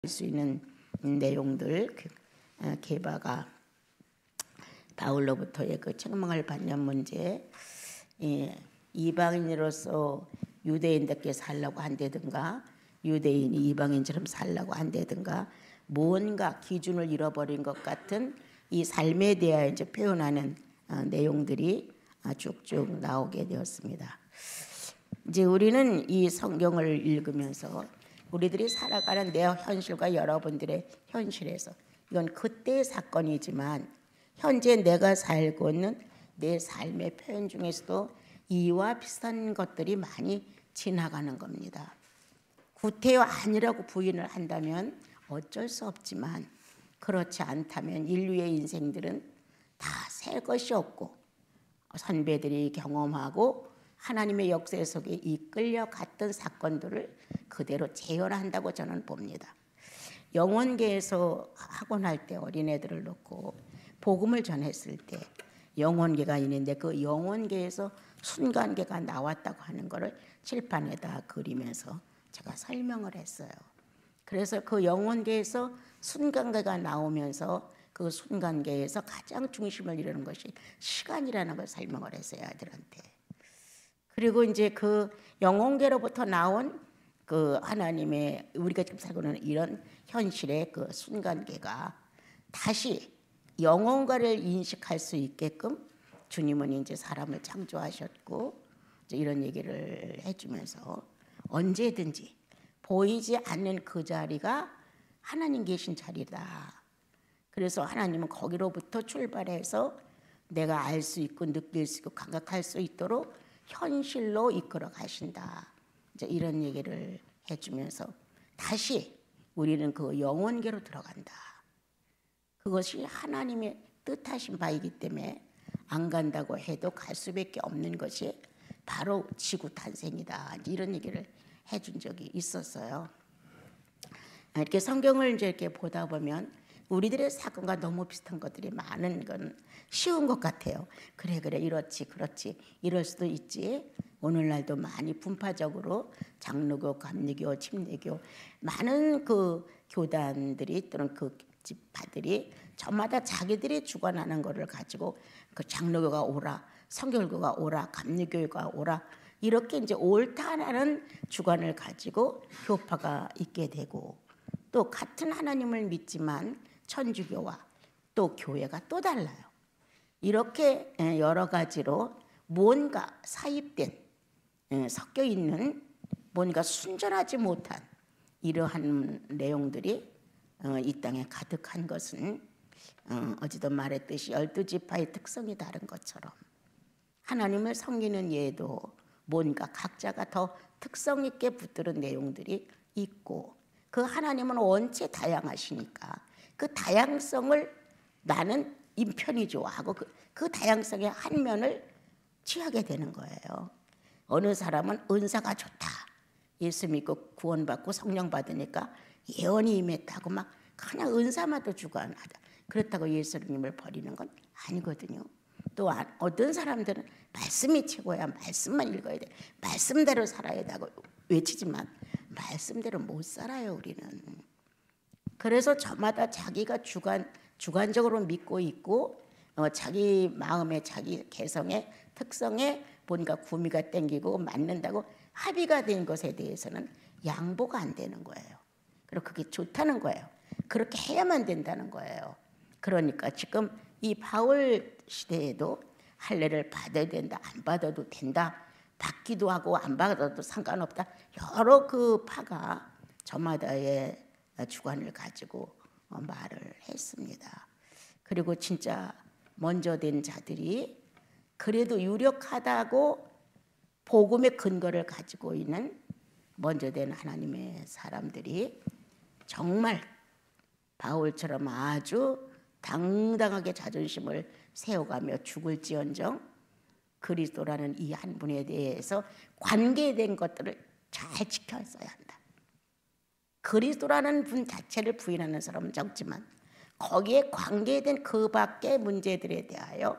수 있는 내용들, 게바가 바울로부터의 그 책망을 받는 문제, 이방인으로서 유대인답게 살라고 한다든가 유대인이 이방인처럼 살라고 한다든가 뭔가 기준을 잃어버린 것 같은 이 삶에 대하여 이제 표현하는 내용들이 쭉쭉 나오게 되었습니다. 이제 우리는 이 성경을 읽으면서 우리들이 살아가는 내 현실과 여러분들의 현실에서 이건 그때의 사건이지만 현재 내가 살고 있는 내 삶의 표현 중에서도 이와 비슷한 것들이 많이 지나가는 겁니다. 구태여 아니라고 부인을 한다면 어쩔 수 없지만 그렇지 않다면 인류의 인생들은 다 새 것이 없고 선배들이 경험하고 하나님의 역사 속에 이끌려 갔던 사건들을 그대로 재현한다고 저는 봅니다. 영혼계에서 학원할 때 어린애들을 놓고 복음을 전했을 때 영혼계가 있는데 그 영혼계에서 순간계가 나왔다고 하는 것을 칠판에다 그리면서 제가 설명을 했어요. 그래서 그 영혼계에서 순간계가 나오면서 그 순간계에서 가장 중심을 이루는 것이 시간이라는 걸 설명을 했어요, 아들한테. 그리고 이제 그 영혼계로부터 나온 그 하나님의 우리가 지금 살고 있는 이런 현실의 그 순간계가 다시 영혼과를 인식할 수 있게끔 주님은 이제 사람을 창조하셨고 이제 이런 얘기를 해주면서 언제든지 보이지 않는 그 자리가 하나님 계신 자리다. 그래서 하나님은 거기로부터 출발해서 내가 알 수 있고 느낄 수 있고 감각할 수 있도록 현실로 이끌어 가신다. 이제 이런 얘기를 해주면서 다시 우리는 그 영혼계로 들어간다. 그것이 하나님의 뜻하신 바이기 때문에 안 간다고 해도 갈 수밖에 없는 것이 바로 지구 탄생이다. 이런 얘기를 해준 적이 있었어요. 이렇게 성경을 이제 이렇게 보다 보면 우리들의 사건과 너무 비슷한 것들이 많은 건 쉬운 것 같아요. 그래 이렇지 그렇지 이럴 수도 있지. 오늘날도 많이 분파적으로 장로교, 감리교, 침례교 많은 그 교단들이 또는 그 지파들이 저마다 자기들이 주관하는 것을 가지고 그 장로교가 오라, 성결교가 오라, 감리교가 오라 이렇게 이제 옳다라는 주관을 가지고 교파가 있게 되고 또 같은 하나님을 믿지만 천주교와 또 교회가 또 달라요. 이렇게 여러 가지로 뭔가 사입된 섞여 있는 뭔가 순전하지 못한 이러한 내용들이 이 땅에 가득한 것은 어제도 말했듯이 12지파의 특성이 다른 것처럼 하나님을 섬기는 예도 뭔가 각자가 더 특성 있게 붙들은 내용들이 있고 그 하나님은 원체 다양하시니까 그 다양성을 나는 인편이 좋아하고 그 다양성의 한 면을 취하게 되는 거예요. 어느 사람은 은사가 좋다. 예수 믿고 구원받고 성령 받으니까 예언이 임했다고 막 그냥 은사마도 주관하다. 그렇다고 예수님을 버리는 건 아니거든요. 또 어떤 사람들은 말씀이 최고야. 말씀만 읽어야 돼. 말씀대로 살아야 되고 외치지만 말씀대로 못 살아요, 우리는. 그래서 저마다 자기가 주관적으로 믿고 있고 자기 마음에 자기 개성의 특성에 뭔가 구미가 땡기고 맞는다고 합의가 된 것에 대해서는 양보가 안 되는 거예요. 그리고 그게 좋다는 거예요. 그렇게 해야만 된다는 거예요. 그러니까 지금 이 바울 시대에도 할례를 받아야 된다, 안 받아도 된다, 받기도 하고 안 받아도 상관없다. 여러 그 파가 저마다의 주관을 가지고 말을 했습니다. 그리고 진짜 먼저 된 자들이 그래도 유력하다고 복음의 근거를 가지고 있는 먼저 된 하나님의 사람들이 정말 바울처럼 아주 당당하게 자존심을 세워가며 죽을지언정 그리스도라는 이 한 분에 대해서 관계된 것들을 잘 지켰어야 한다. 그리스도라는 분 자체를 부인하는 사람은 적지만 거기에 관계된 그 밖의 문제들에 대하여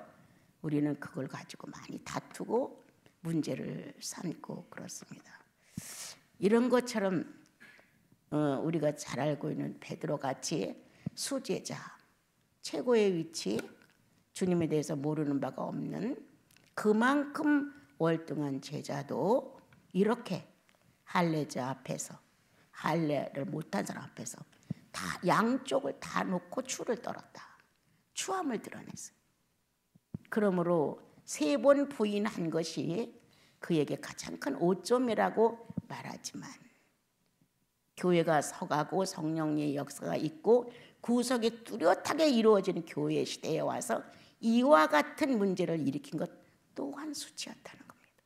우리는 그걸 가지고 많이 다투고 문제를 삼고 그렇습니다. 이런 것처럼 우리가 잘 알고 있는 베드로 같이 수제자, 최고의 위치, 주님에 대해서 모르는 바가 없는 그만큼 월등한 제자도 이렇게 할례자 앞에서, 할례를 못한 사람 앞에서 다 양쪽을 다 놓고 추를 떨었다. 추함을 드러냈어요. 그러므로 3번 부인한 것이 그에게 가장 큰 오점이라고 말하지만, 교회가 서가고 성령의 역사가 있고 구속이 뚜렷하게 이루어지는 교회 시대에 와서 이와 같은 문제를 일으킨 것 또한 수치였다는 겁니다.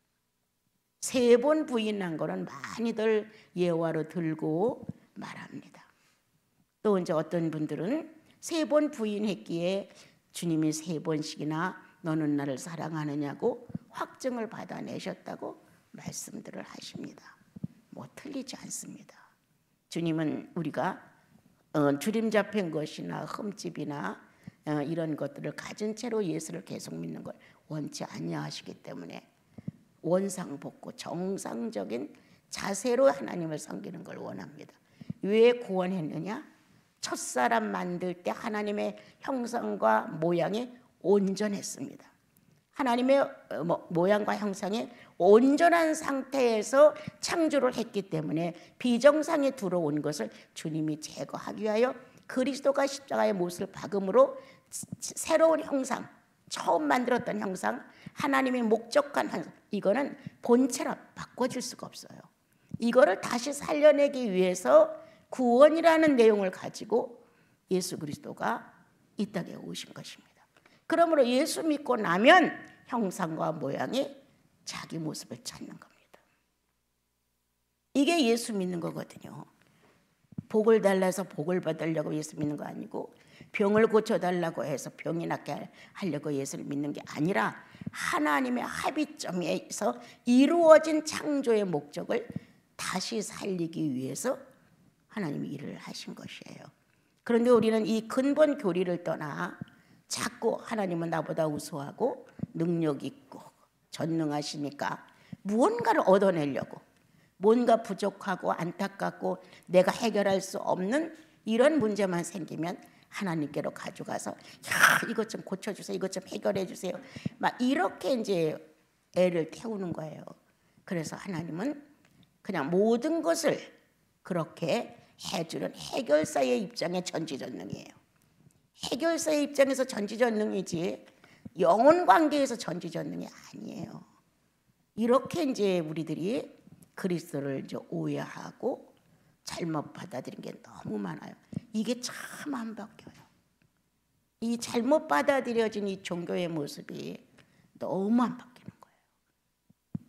3번 부인한 거는 많이들 예화로 들고 말합니다. 또 이제 어떤 분들은 3번 부인했기에 주님이 3번씩이나 너는 나를 사랑하느냐고 확증을 받아내셨다고 말씀들을 하십니다. 뭐 틀리지 않습니다. 주님은 우리가 주림 잡힌 것이나 흠집이나 이런 것들을 가진 채로 예수를 계속 믿는 걸 원치 아니하시기 때문에 원상복구, 정상적인 자세로 하나님을 섬기는 걸 원합니다. 왜 구원했느냐? 첫사람 만들 때 하나님의 형상과 모양이 온전했습니다. 하나님의 모양과 형상이 온전한 상태에서 창조를 했기 때문에 비정상에 들어온 것을 주님이 제거하기 위하여 그리스도가 십자가의 못을 박음으로 새로운 형상, 처음 만들었던 형상, 하나님이 목적한 형상, 이거는 본체로 바꿔줄 수가 없어요. 이거를 다시 살려내기 위해서 구원이라는 내용을 가지고 예수 그리스도가 이 땅에 오신 것입니다. 그러므로 예수 믿고 나면 형상과 모양이 자기 모습을 찾는 겁니다. 이게 예수 믿는 거거든요. 복을 달라서 복을 받으려고 예수 믿는 거 아니고, 병을 고쳐달라고 해서 병이 낫게 하려고 예수를 믿는 게 아니라 하나님의 합의점에서 이루어진 창조의 목적을 다시 살리기 위해서 하나님이 일을 하신 것이에요. 그런데 우리는 이 근본 교리를 떠나 자꾸 하나님은 나보다 우수하고 능력 있고 전능하시니까 무언가를 얻어내려고, 뭔가 부족하고 안타깝고 내가 해결할 수 없는 이런 문제만 생기면 하나님께로 가져가서 야, 이것 좀 고쳐주세요, 이것 좀 해결해 주세요, 막 이렇게 이제 애를 태우는 거예요. 그래서 하나님은 그냥 모든 것을 그렇게 해주는 해결사의 입장에 전지전능이에요. 해결사의 입장에서 전지전능이지 영혼 관계에서 전지전능이 아니에요. 이렇게 이제 우리들이 그리스도를 이제 오해하고 잘못 받아들인 게 너무 많아요. 이게 참 안 바뀌어요. 이 잘못 받아들여진 이 종교의 모습이 너무 안 바뀌는 거예요.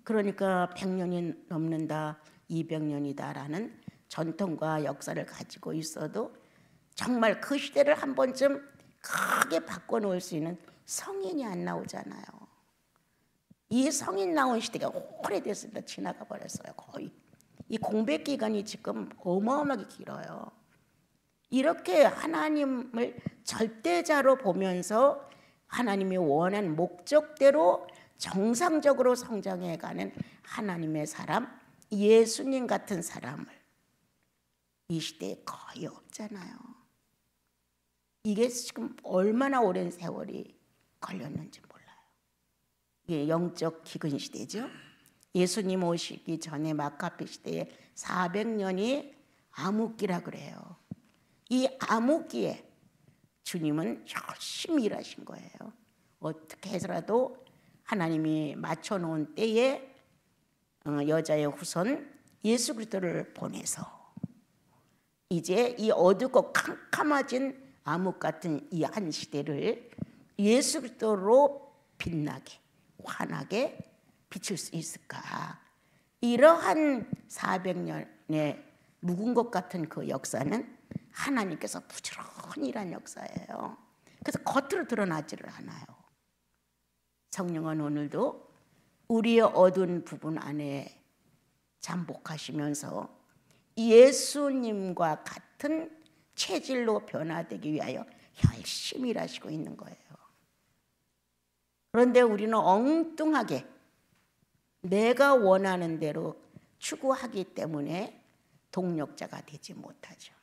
그러니까 100년이 넘는다, 200년이다라는 전통과 역사를 가지고 있어도 정말 그 시대를 한 번쯤 크게 바꿔놓을 수 있는 성인이 안 나오잖아요. 이 성인 나온 시대가 오래됐습니다. 지나가 버렸어요. 거의. 이 공백 기간이 지금 어마어마하게 길어요. 이렇게 하나님을 절대자로 보면서 하나님이 원하는 목적대로 정상적으로 성장해가는 하나님의 사람, 예수님 같은 사람을 이 시대에 거의 없잖아요. 이게 지금 얼마나 오랜 세월이 걸렸는지 몰라요. 이게 영적 기근 시대죠. 예수님 오시기 전에 마카비 시대에 400년이 암흑기라 그래요. 이 암흑기에 주님은 열심히 일하신 거예요. 어떻게 해서라도 하나님이 맞춰놓은 때에 여자의 후손 예수 그리스도를 보내서 이제 이 어둡고 캄캄해진 암흑 같은 이 한 시대를 예수 그리스도로 빛나게 환하게 비출 수 있을까? 이러한 400년의 묵은 것 같은 그 역사는 하나님께서 부지런히 일한 역사예요. 그래서 겉으로 드러나지를 않아요. 성령은 오늘도 우리의 어두운 부분 안에 잠복하시면서 예수님과 같은 체질로 변화되기 위하여 열심히 일하시고 있는 거예요. 그런데 우리는 엉뚱하게 내가 원하는 대로 추구하기 때문에 동력자가 되지 못하죠.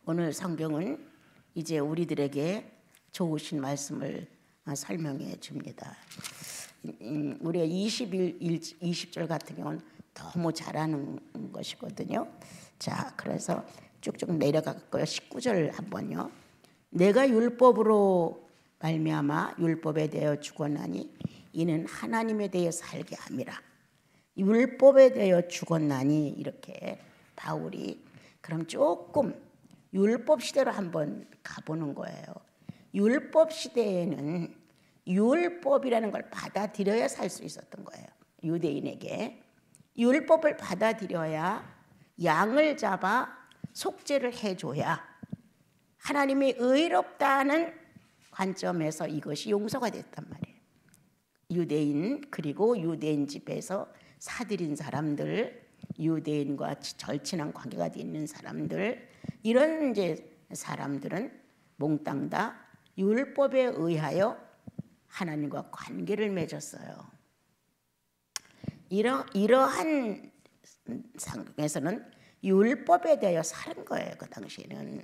오늘 성경은 이제 우리들에게 좋으신 말씀을 설명해 줍니다. 우리가 20절 같은 경우는 너무 잘하는 것이거든요. 자, 그래서 쭉쭉 내려갈까요? 19절 한번요. 내가 율법으로 말미암아 율법에 대하여 죽었나니 이는 하나님에 대해 살게 함이라. 율법에 대하여 죽었나니 이렇게 바울이 그럼 조금 율법 시대로 한번 가보는 거예요. 율법 시대에는 율법이라는 걸 받아들여야 살 수 있었던 거예요. 유대인에게 율법을 받아들여야 양을 잡아 속죄를 해줘야 하나님이 의롭다는 관점에서 이것이 용서가 됐단 말이에요. 유대인 그리고 유대인 집에서 사들인 사람들, 유대인과 절친한 관계가 있는 사람들, 이런 이제 사람들은 몽땅 다 율법에 의하여 하나님과 관계를 맺었어요. 이러한 상황에서는 율법에 대하여 사는 거예요. 그 당시에는.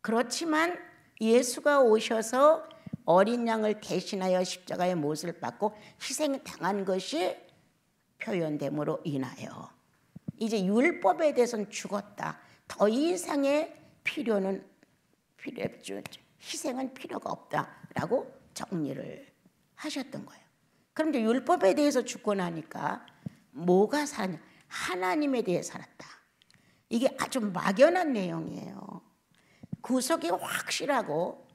그렇지만 예수가 오셔서 어린 양을 대신하여 십자가의 못을 받고 희생당한 것이 표현됨으로 인하여 이제 율법에 대해서는 죽었다. 더 이상의 희생은 필요가 없다라고 정리를 하셨던 거예요. 그런데 율법에 대해서 죽고 나니까 뭐가 살았냐? 하나님에 대해 살았다. 이게 아주 막연한 내용이에요. 구속이 확실하고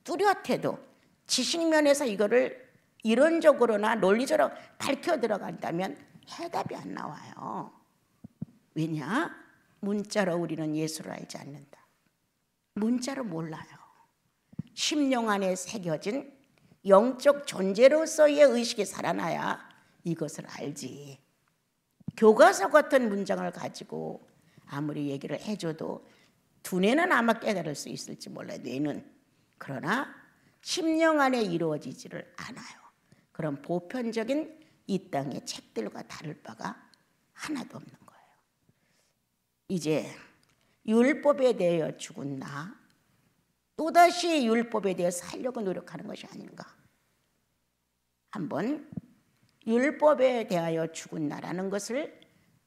뚜렷해도 지식면에서 이거를 이론적으로나 논리적으로 밝혀 들어간다면 해답이 안 나와요. 왜냐? 문자로 우리는 예수를 알지 않는다. 문자로 몰라요. 심령 안에 새겨진 영적 존재로서의 의식이 살아나야 이것을 알지. 교과서 같은 문장을 가지고 아무리 얘기를 해줘도 두뇌는 아마 깨달을 수 있을지 몰라요. 뇌는. 그러나 심령 안에 이루어지지를 않아요. 그런 보편적인 이 땅의 책들과 다를 바가 하나도 없는 거예요. 이제 율법에 대하여 죽은 나, 또다시 율법에 대해 살려고 노력하는 것이 아닌가. 한번 율법에 대하여 죽은 나라는 것을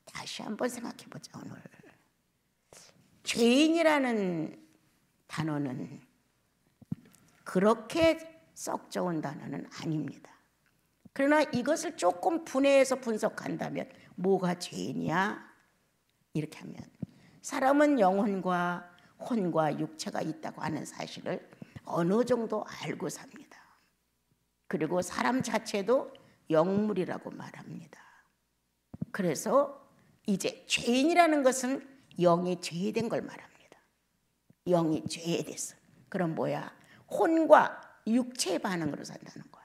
다시 한번 생각해 보자. 오늘 죄인이라는 단어는 그렇게 썩 좋은 단어는 아닙니다. 그러나 이것을 조금 분해해서 분석한다면 뭐가 죄인이야? 이렇게 하면 사람은 영혼과 혼과 육체가 있다고 하는 사실을 어느 정도 알고 삽니다. 그리고 사람 자체도 영물이라고 말합니다. 그래서 이제 죄인이라는 것은 영이 죄된 걸 말합니다. 영이 죄됐어. 그럼 뭐야? 혼과 육체의 반응으로 산다는 거예요.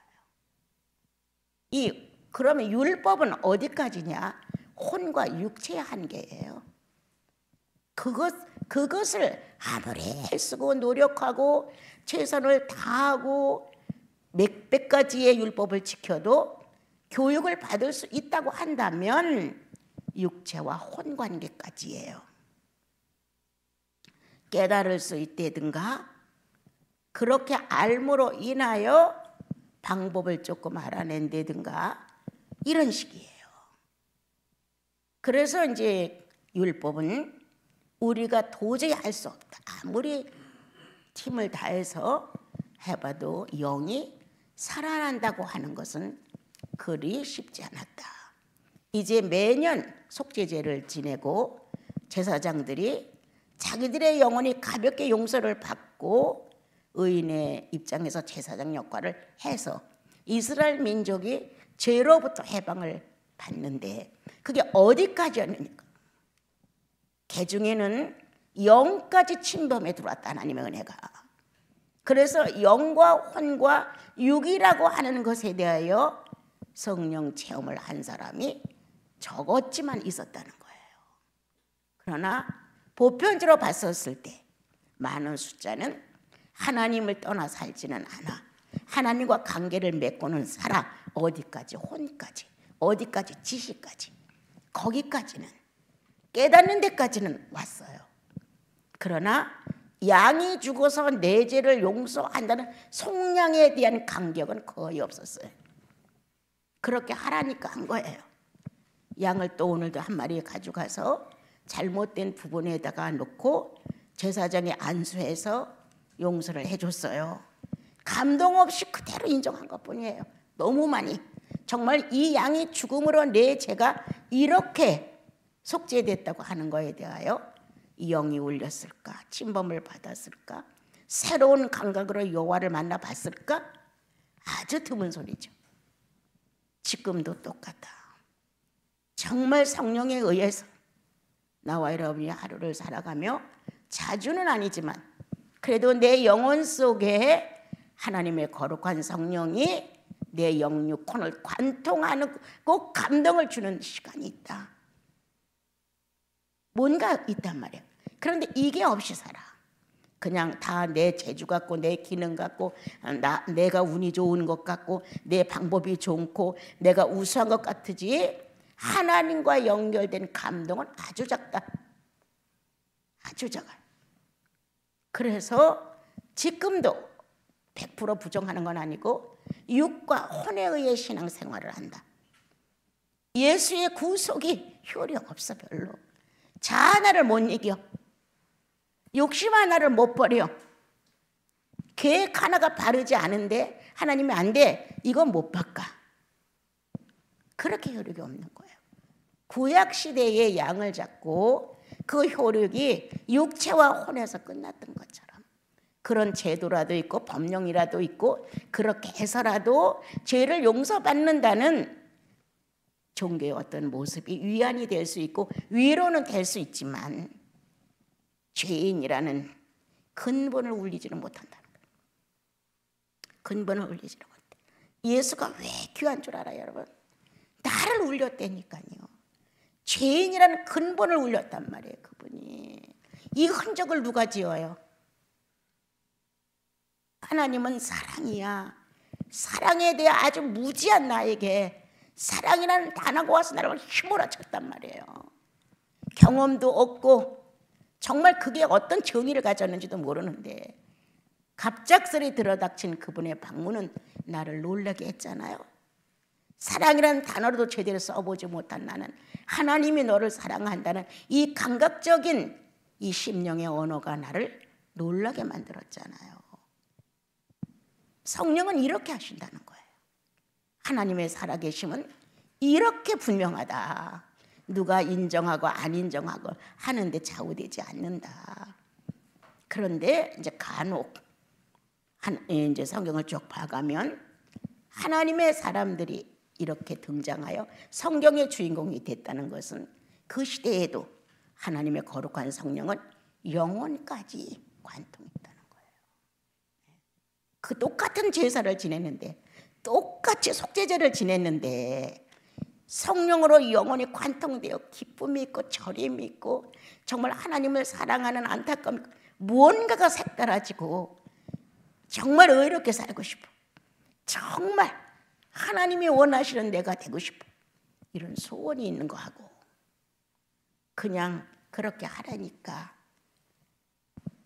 그러면 율법은 어디까지냐? 혼과 육체의 한계예요. 그것을 아무리 애쓰고 노력하고 최선을 다하고 몇백 가지의 율법을 지켜도 교육을 받을 수 있다고 한다면 육체와 혼 관계까지예요. 깨달을 수 있다든가 그렇게 알므로 인하여 방법을 조금 알아낸다든가 이런 식이에요. 그래서 이제 율법은 우리가 도저히 할 수 없다. 아무리 힘을 다해서 해봐도 영이 살아난다고 하는 것은 그리 쉽지 않았다. 이제 매년 속죄제를 지내고 제사장들이 자기들의 영혼이 가볍게 용서를 받고 의인의 입장에서 제사장 역할을 해서 이스라엘 민족이 죄로부터 해방을 받는데 그게 어디까지였느냐? 개중에는 영까지 침범해 들어왔다. 하나님의 은혜가. 그래서 영과 혼과 육이라고 하는 것에 대하여 성령 체험을 한 사람이 적었지만 있었다는 거예요. 그러나 보편적으로 봤었을 때 많은 숫자는 하나님을 떠나 살지는 않아. 하나님과 관계를 맺고는 살아. 어디까지? 혼까지. 어디까지? 지식까지. 거기까지는 깨닫는 데까지는 왔어요. 그러나 양이 죽어서 내 죄를 용서한다는 속량에 대한 감격은 거의 없었어요. 그렇게 하라니까 한 거예요. 양을 또 오늘도 한 마리 가져가서 잘못된 부분에다가 놓고 제사장이 안수해서 용서를 해줬어요. 감동 없이 그대로 인정한 것뿐이에요. 너무 많이. 정말 이 양이 죽음으로 내 죄가 이렇게 속죄됐다고 하는 거에 대하여 영이 울렸을까? 침범을 받았을까? 새로운 감각으로 여호와를 만나봤을까? 아주 드문 소리죠. 지금도 똑같다. 정말 성령에 의해서 나와 여러분이 하루를 살아가며 자주는 아니지만 그래도 내 영혼 속에 하나님의 거룩한 성령이 내 영육혼을 관통하는 꼭 감동을 주는 시간이 있다. 뭔가 있단 말이에요. 그런데 이게 없이 살아. 그냥 다 내 재주 같고 내 기능 같고 내가 운이 좋은 것 같고 내 방법이 좋고 내가 우수한 것 같으지 하나님과 연결된 감동은 아주 작다. 아주 작아요. 그래서 지금도 100% 부정하는 건 아니고 육과 혼에 의해 신앙생활을 한다. 예수의 구속이 효력 없어. 별로. 자아 하나를 못 이겨. 욕심 하나를 못 버려. 계획 하나가 바르지 않은데 하나님이 안 돼. 이건 못 바꿔. 그렇게 효력이 없는 거예요. 구약시대의 양을 잡고 그 효력이 육체와 혼에서 끝났던 것처럼 그런 제도라도 있고 법령이라도 있고 그렇게 해서라도 죄를 용서받는다는 종교의 어떤 모습이 위안이 될 수 있고 위로는 될 수 있지만 죄인이라는 근본을 울리지는 못한다는 거예요. 근본을 울리지는 못해. 예수가 왜 귀한 줄 알아요, 여러분? 나를 울렸다니까요. 죄인이라는 근본을 울렸단 말이에요, 그분이. 이 흔적을 누가 지어요? 하나님은 사랑이야. 사랑에 대해 아주 무지한 나에게 사랑이라는 단어가 와서 나를 휘몰아쳤단 말이에요. 경험도 없고 정말 그게 어떤 정의를 가졌는지도 모르는데 갑작스레 들어닥친 그분의 방문은 나를 놀라게 했잖아요. 사랑이라는 단어로도 제대로 써보지 못한 나는 하나님이 너를 사랑한다는 이 감각적인 이 심령의 언어가 나를 놀라게 만들었잖아요. 성령은 이렇게 하신다는 거예요. 하나님의 살아계심은 이렇게 분명하다. 누가 인정하고 안 인정하고 하는데 좌우되지 않는다. 그런데 이제 간혹 이제 성경을 쭉 봐가면 하나님의 사람들이 이렇게 등장하여 성경의 주인공이 됐다는 것은 그 시대에도 하나님의 거룩한 성령은 영원까지 관통했다는 거예요. 그 똑같은 제사를 지냈는데 똑같이 속죄제를 지냈는데 성령으로 영원히 관통되어 기쁨이 있고 절임이 있고 정말 하나님을 사랑하는 안타까움 무언가가 색달라지고 정말 의롭게 살고 싶어. 정말 하나님이 원하시는 내가 되고 싶어. 이런 소원이 있는 거하고 그냥 그렇게 하라니까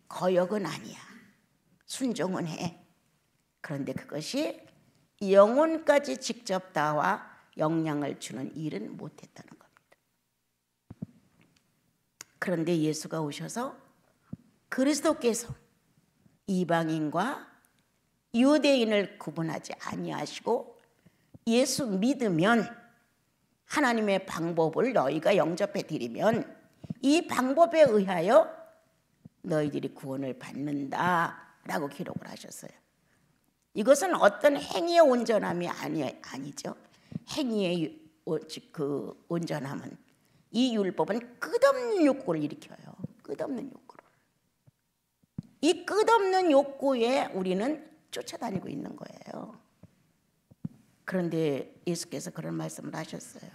거역은 아니야. 순종은 해. 그런데 그것이 영혼까지 직접 닿아 영향을 주는 일은 못했다는 겁니다. 그런데 예수가 오셔서 그리스도께서 이방인과 유대인을 구분하지 아니하시고 예수 믿으면 하나님의 방법을 너희가 영접해 드리면 이 방법에 의하여 너희들이 구원을 받는다라고 기록을 하셨어요. 이것은 어떤 행위의 온전함이 아니죠. 행위의 그 온전함은 이 율법은 끝없는 욕구를 일으켜요. 끝없는 욕구를. 이 끝없는 욕구에 우리는 쫓아다니고 있는 거예요. 그런데 예수께서 그런 말씀을 하셨어요.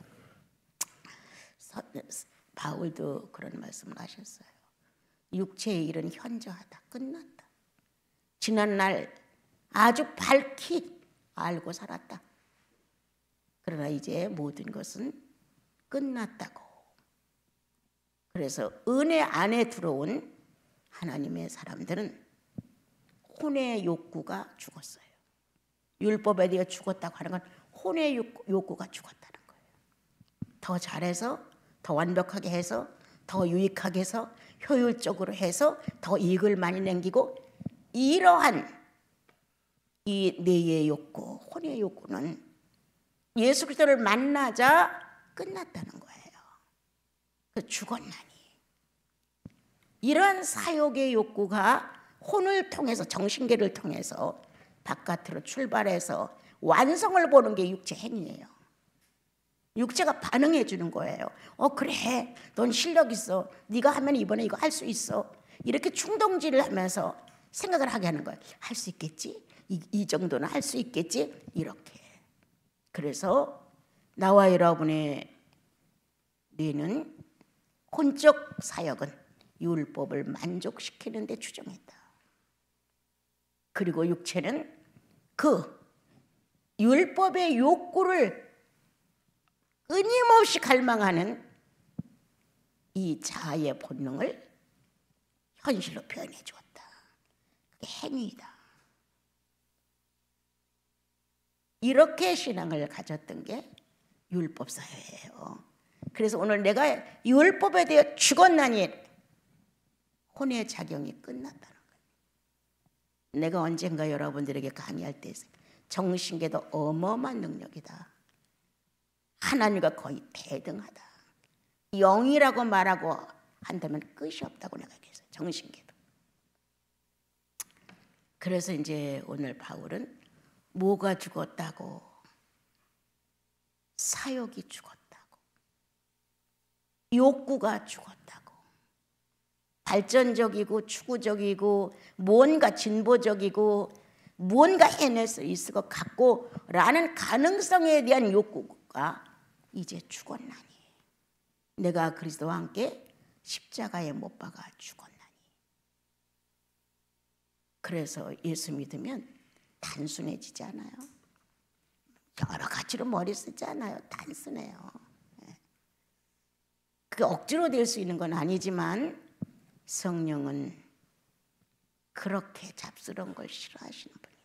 바울도 그런 말씀을 하셨어요. 육체의 일은 현저하다. 끝났다. 지난날 아주 밝히 알고 살았다. 그러나 이제 모든 것은 끝났다고. 그래서 은혜 안에 들어온 하나님의 사람들은 혼의 욕구가 죽었어요. 율법에 대해 죽었다고 하는 건 혼의 욕구가 죽었다는 거예요. 더 잘해서, 더 완벽하게 해서, 더 유익하게 해서, 효율적으로 해서 더 이익을 많이 남기고, 이러한 이 뇌의 욕구, 혼의 욕구는 예수 그리스도를 만나자 끝났다는 거예요. 죽었나니. 이러한 사욕의 욕구가 혼을 통해서, 정신계를 통해서 바깥으로 출발해서 완성을 보는 게 육체 행위예요. 육체가 반응해 주는 거예요. 그래, 넌 실력 있어, 네가 하면 이번에 이거 할 수 있어, 이렇게 충동질을 하면서 생각을 하게 하는 거예요. 할 수 있겠지? 이 정도는 할 수 있겠지? 이렇게. 그래서 나와 여러분의 뇌는 혼적 사역은 율법을 만족시키는 데 추정했다. 그리고 육체는 그 율법의 욕구를 끊임없이 갈망하는 이 자아의 본능을 현실로 표현해 주었다. 그게 행위다. 이렇게 신앙을 가졌던 게 율법 사회예요. 그래서 오늘 내가 율법에 대해 죽었나니 혼의 작용이 끝났다는 거예요. 내가 언젠가 여러분들에게 강의할 때 정신계도 어마어마한 능력이다. 하나님과 거의 대등하다. 영이라고 말하고 한다면 끝이 없다고 내가 얘기했어요. 정신계도. 그래서 이제 오늘 바울은 뭐가 죽었다고? 사욕이 죽었다고. 욕구가 죽었다고. 발전적이고 추구적이고 뭔가 진보적이고 뭔가 해낼 수 있을 것 같고 라는 가능성에 대한 욕구가 이제 죽었나니. 내가 그리스도와 함께 십자가에 못 박아 죽었나니. 그래서 예수 믿으면 단순해지지 않아요. 여러 가지로 머리 쓰지 않아요. 단순해요. 그게 억지로 될 수 있는 건 아니지만 성령은 그렇게 잡스러운 걸 싫어하시는 분이에요.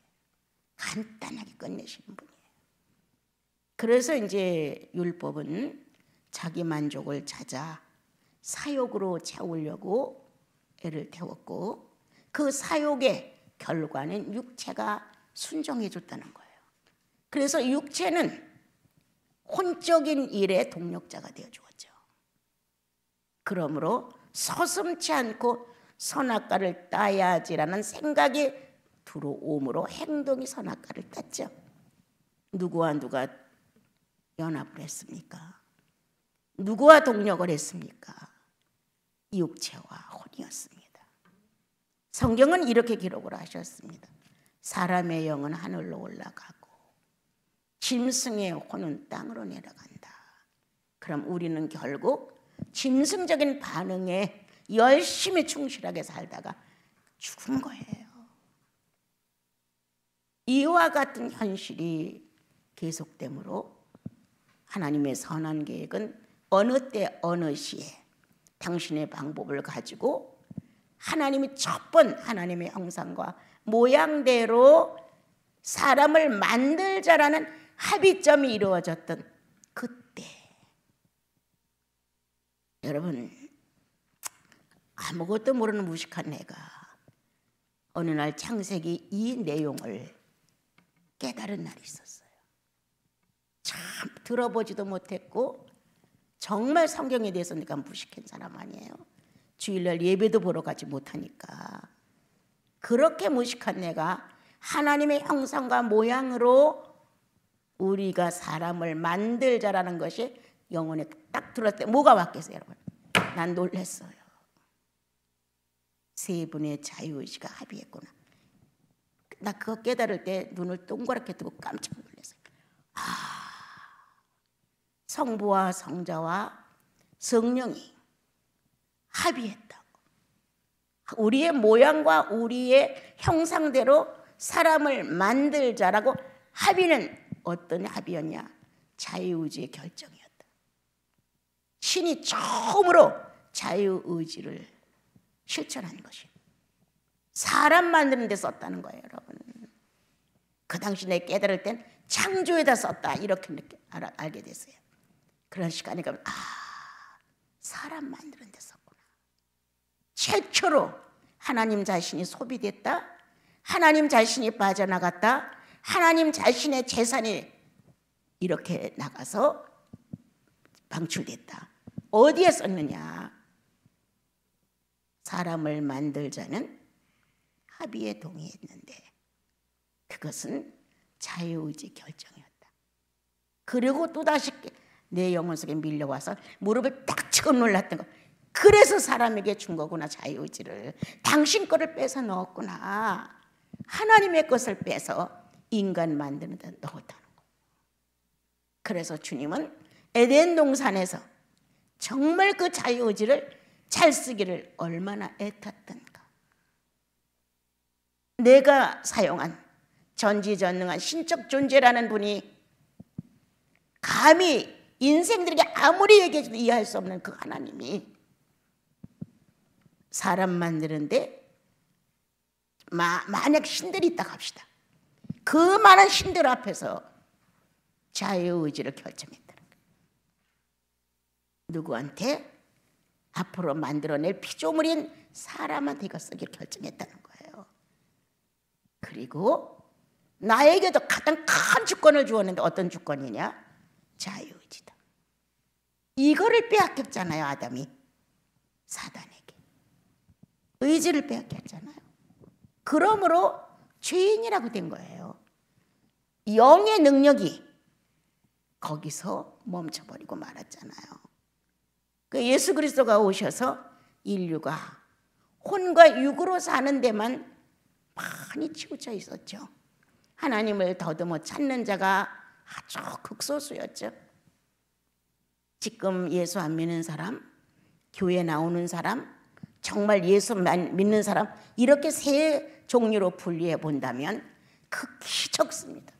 간단하게 끝내시는 분이에요. 그래서 이제 율법은 자기 만족을 찾아 사욕으로 채우려고 애를 태웠고 그 사욕의 결과는 육체가 순종해 줬다는 거예요. 그래서 육체는 혼적인 일의 동력자가 되어 주었죠. 그러므로 서슴지 않고 선악과를 따야지라는 생각이 들어오므로 행동이 선악과를 땄죠. 누구와 누가 연합을 했습니까? 누구와 동력을 했습니까? 육체와 혼이었습니다. 성경은 이렇게 기록을 하셨습니다. 사람의 영은 하늘로 올라가고 짐승의 혼은 땅으로 내려간다. 그럼 우리는 결국 짐승적인 반응에 열심히 충실하게 살다가 죽은 거예요. 이와 같은 현실이 계속되므로 하나님의 선한 계획은 어느 때 어느 시에 당신의 방법을 가지고 하나님이 첫 번 하나님의 형상과 모양대로 사람을 만들자라는 합의점이 이루어졌던 그때 여러분 아무것도 모르는 무식한 내가 어느 날 창세기 이 내용을 깨달은 날이 있었어요. 참 들어보지도 못했고 정말 성경에 대해서 내가 무식한 사람 아니에요. 주일날 예배도 보러 가지 못하니까. 그렇게 무식한 내가 하나님의 형상과 모양으로 우리가 사람을 만들자라는 것이 영혼에 딱 들었을 때 뭐가 왔겠어요 여러분? 난 놀랐어요. 세 분의 자유의지가 합의했구나. 나 그거 깨달을 때 눈을 동그랗게 뜨고 깜짝 놀랐어요. 성부와 성자와 성령이 합의했다고. 우리의 모양과 우리의 형상대로 사람을 만들자라고 합의는 어떤 합의였냐? 자유의지의 결정이었다. 신이 처음으로 자유의지를 실천한 것이 사람 만드는 데 썼다는 거예요, 여러분. 그 당시 내 깨달을 땐 창조에다 썼다 이렇게 알게 됐어요. 그런 시간이 가면 사람 만드는 데 썼구나. 최초로 하나님 자신이 소비됐다, 하나님 자신이 빠져나갔다, 하나님 자신의 재산이 이렇게 나가서 방출됐다. 어디에 썼느냐? 사람을 만들자는 합의에 동의했는데 그것은 자유의지 결정이었다. 그리고 또다시 내 영혼 속에 밀려와서 무릎을 딱 치고 놀랐던 거. 그래서 사람에게 준 거구나, 자유의지를. 당신 거를 뺏어 넣었구나. 하나님의 것을 뺏어 인간 만드는 데 넣었다는 거. 그래서 주님은 에덴 동산에서 정말 그 자유의지를 잘 쓰기를 얼마나 애탔던가. 내가 사용한 전지전능한 신적 존재라는 분이 감히 인생들에게 아무리 얘기해줘도 이해할 수 없는 그 하나님이 사람 만드는데 만약 신들이 있다고 합시다. 그 많은 신들 앞에서 자유의지를 결정했다는 거예요. 누구한테? 앞으로 만들어낼 피조물인 사람한테 이거 쓰기를 결정했다는 거예요. 그리고 나에게도 가장 큰 주권을 주었는데 어떤 주권이냐? 자유의지다. 이거를 빼앗겼잖아요, 아담이. 사단에게. 의지를 빼앗겼잖아요. 그러므로 죄인이라고 된 거예요. 영의 능력이 거기서 멈춰버리고 말았잖아요. 그 예수 그리스도가 오셔서 인류가 혼과 육으로 사는 데만 많이 치우쳐 있었죠. 하나님을 더듬어 찾는 자가 아주 극소수였죠. 지금 예수 안 믿는 사람, 교회 나오는 사람, 정말 예수만 믿는 사람, 이렇게 세 종류로 분리해 본다면 극히 적습니다.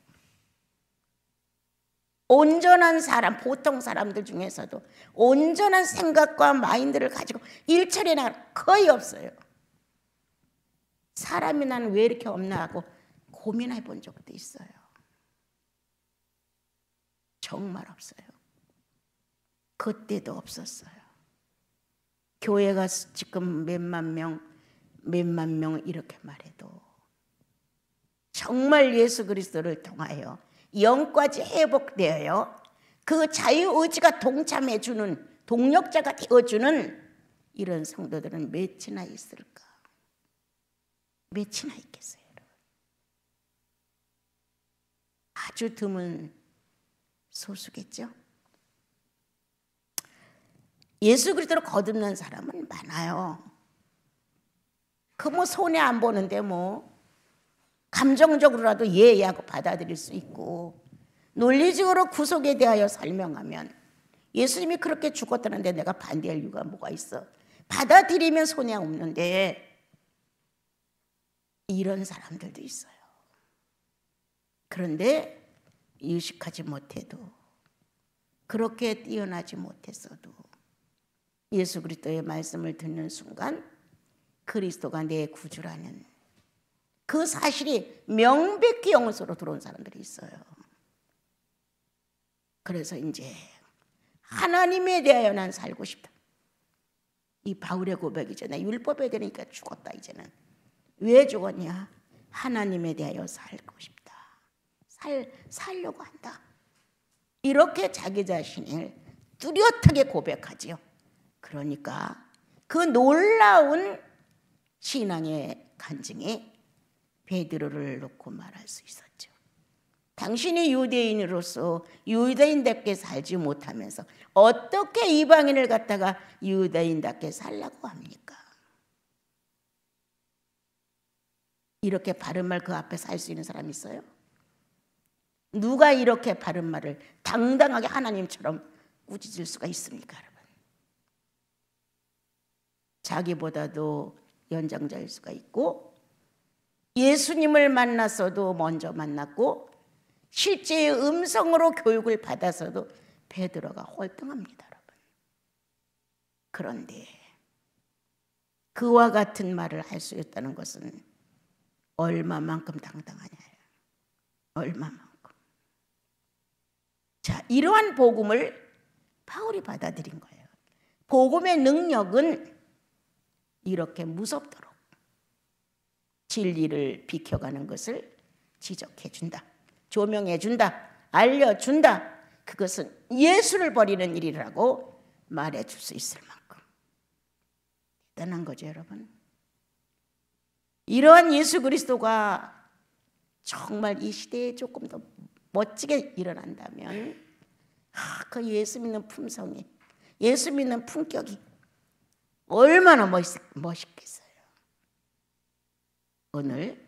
온전한 사람, 보통 사람들 중에서도 온전한 생각과 마인드를 가지고 일처리에 나가는 거의 없어요. 사람이 나는 왜 이렇게 없나 하고 고민해 본 적도 있어요. 정말 없어요. 그때도 없었어요. 교회가 지금 몇만 명 이렇게 말해도 정말 예수 그리스도를 통하여 영까지 회복되어요. 그 자유의지가 동참해주는, 동력자가 되어주는 이런 성도들은 몇이나 있을까? 몇이나 있겠어요, 여러분? 아주 드문 소수겠죠? 예수 그리스도를 거듭난 사람은 많아요. 그 뭐 손해 안 보는데 뭐 감정적으로라도 예의하고 받아들일 수 있고 논리적으로 구속에 대하여 설명하면 예수님이 그렇게 죽었다는데 내가 반대할 이유가 뭐가 있어? 받아들이면 손해 없는데 이런 사람들도 있어요. 그런데 의식하지 못해도 그렇게 뛰어나지 못했어도 예수 그리스도의 말씀을 듣는 순간 그리스도가 내 구주라는 그 사실이 명백히 영혼 속으로 들어온 사람들이 있어요. 그래서 이제 하나님에 대하여 난 살고 싶다. 이 바울의 고백이죠. 나 율법에 대니까 죽었다 이제는. 왜 죽었냐? 하나님에 대하여 살고 싶다. 살려고 한다. 이렇게 자기 자신을 뚜렷하게 고백하지요. 그러니까 그 놀라운 신앙의 간증이 베드로를 놓고 말할 수 있었죠. 당신이 유대인으로서 유대인답게 살지 못하면서 어떻게 이방인을 갖다가 유대인답게 살라고 합니까? 이렇게 바른 말 그 앞에 살 수 있는 사람이 있어요? 누가 이렇게 바른 말을 당당하게 하나님처럼 꾸짖을 수가 있습니까, 여러분? 자기보다도 연장자일 수가 있고 예수님을 만났어도 먼저 만났고 실제의 음성으로 교육을 받아서도 베드로가 홀등합니다, 여러분. 그런데 그와 같은 말을 할 수 있다는 것은 얼마만큼 당당하냐요. 얼마만큼. 자, 이러한 복음을 바울이 받아들인 거예요. 복음의 능력은 이렇게 무섭도록 진리를 비켜가는 것을 지적해준다, 조명해준다, 알려준다. 그것은 예수를 버리는 일이라고 말해줄 수 있을 만큼 대단한 거죠, 여러분. 이러한 예수 그리스도가 정말 이 시대에 조금 더 멋지게 일어난다면 그 예수 믿는 품성이, 예수 믿는 품격이 얼마나 멋있겠어요. 오늘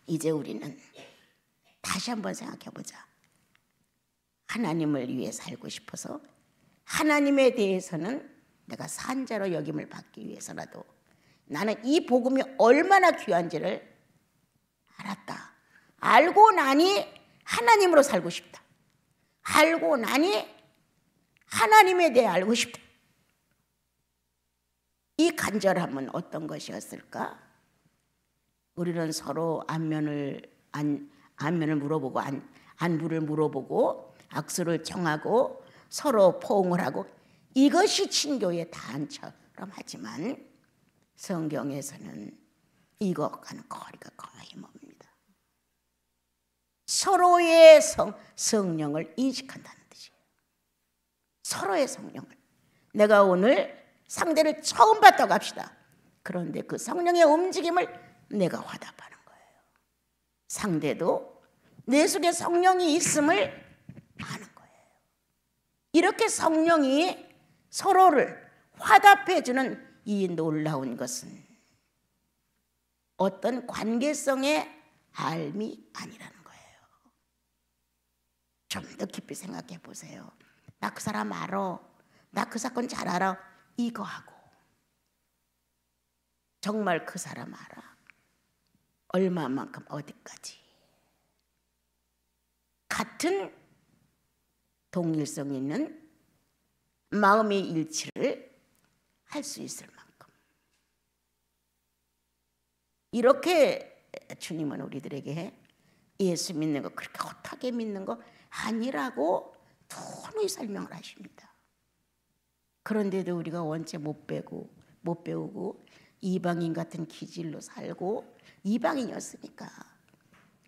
이제 우리는 다시 한번 생각해 보자. 하나님을 위해 살고 싶어서 하나님에 대해서는 내가 산자로 여김을 받기 위해서라도 나는 이 복음이 얼마나 귀한지를 알았다. 알고 나니 하나님으로 살고 싶다. 알고 나니 하나님에 대해 알고 싶다. 이 간절함은 어떤 것이었을까? 우리는 서로 안면을 물어보고 안부를 물어보고 악수를 청하고 서로 포옹을 하고 이것이 친교의 단처럼 하지만 성경에서는 이것과는 거리가 거의 멉니다. 서로의 성령을 인식한다는 뜻이에요. 서로의 성령을. 내가 오늘 상대를 처음 봤다고 합시다. 그런데 그 성령의 움직임을 내가 화답하는 거예요. 상대도 내 속에 성령이 있음을 아는 거예요. 이렇게 성령이 서로를 화답해주는 이 놀라운 것은 어떤 관계성의 알미 아니라는 거예요. 좀 더 깊이 생각해 보세요. 나 그 사람 알아. 나 그 사건 잘 알아. 이거하고 정말 그 사람 알아. 얼마만큼 어디까지. 같은 동일성 있는 마음의 일치를 할 수 있을 만큼. 이렇게 주님은 우리들에게 예수 믿는 거 그렇게 헛하게 믿는 거 아니라고 도무지 설명을 하십니다. 그런데도 우리가 원체 못 배우고 이방인 같은 기질로 살고 이방인이었으니까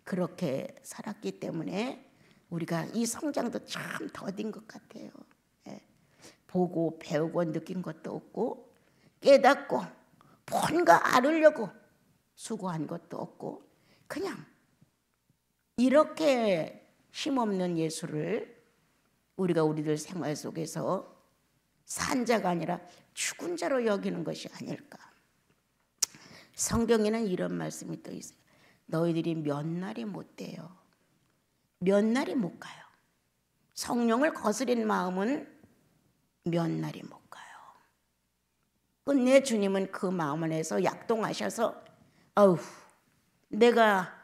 그렇게 살았기 때문에 우리가 이 성장도 참 더딘 것 같아요. 보고 배우고 느낀 것도 없고 깨닫고 뭔가 알으려고 수고한 것도 없고 그냥 이렇게 힘없는 예수를 우리가 우리들 생활 속에서 산 자가 아니라 죽은 자로 여기는 것이 아닐까. 성경에는 이런 말씀이 또 있어요. 너희들이 몇 날이 못 돼요. 몇 날이 못 가요. 성령을 거스린 마음은 몇 날이 못 가요. 끝내 주님은 그 마음 안에서 약동하셔서 아우 내가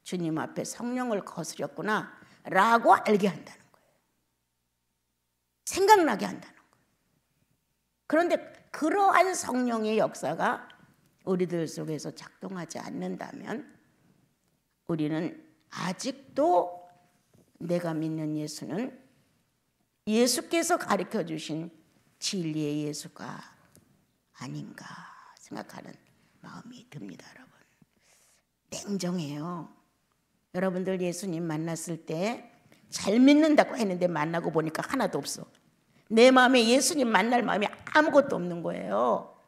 주님 앞에 성령을 거스렸구나 라고 알게 한다는 거예요. 생각나게 한다는 거예요. 그런데 그러한 성령의 역사가 우리들 속에서 작동하지 않는다면 우리는 아직도 내가 믿는 예수는 예수께서 가르쳐 주신 진리의 예수가 아닌가 생각하는 마음이 듭니다. 여러분 냉정해요. 여러분들 예수님 만났을 때 잘 믿는다고 했는데 만나고 보니까 하나도 없어. 내 마음에 예수님 만날 마음이 아무것도 없는 거예요.